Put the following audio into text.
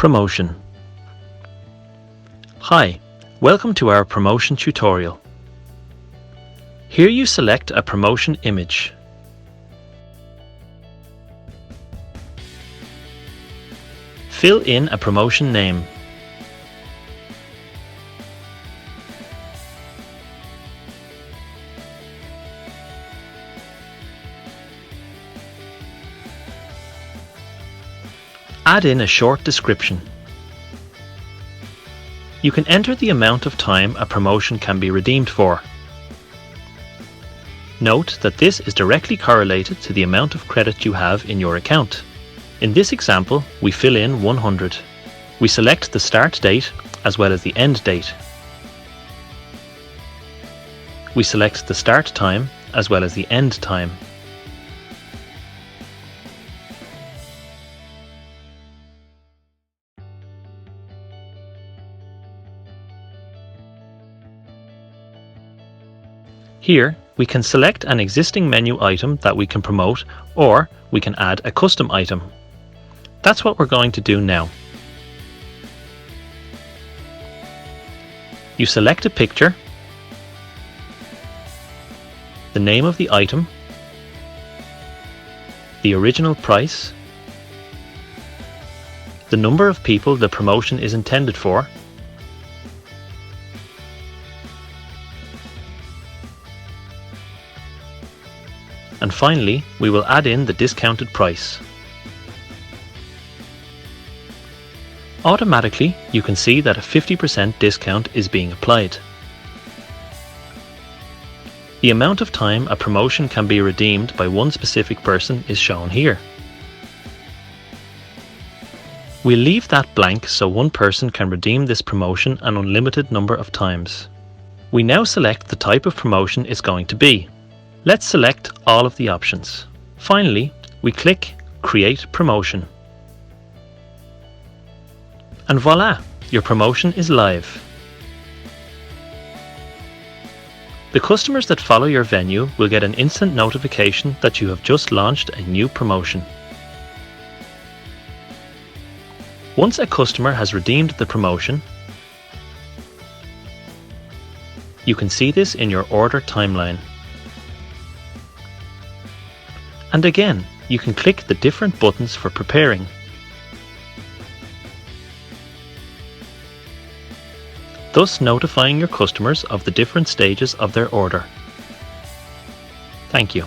Promotion. Hi, welcome to our promotion tutorial. Here you select a promotion image. Fill in a promotion name. Add in a short description. You can enter the amount of time a promotion can be redeemed for. Note that this is directly correlated to the amount of credit you have in your account. In this example, we fill in 100. We select the start date as well as the end date. We select the start time as well as the end time. Here, we can select an existing menu item that we can promote, or we can add a custom item. That's what we're going to do now. You select a picture, the name of the item, the original price, the number of people the promotion is intended for, and finally, we will add in the discounted price. Automatically, you can see that a 50% discount is being applied. The amount of time a promotion can be redeemed by one specific person is shown here. We'll leave that blank so one person can redeem this promotion an unlimited number of times. We now select the type of promotion it's going to be. Let's select all of the options. Finally, we click Create Promotion. And voila, your promotion is live. The customers that follow your venue will get an instant notification that you have just launched a new promotion. Once a customer has redeemed the promotion, you can see this in your order timeline. And again, you can click the different buttons for preparing. Thus notifying your customers of the different stages of their order. Thank you.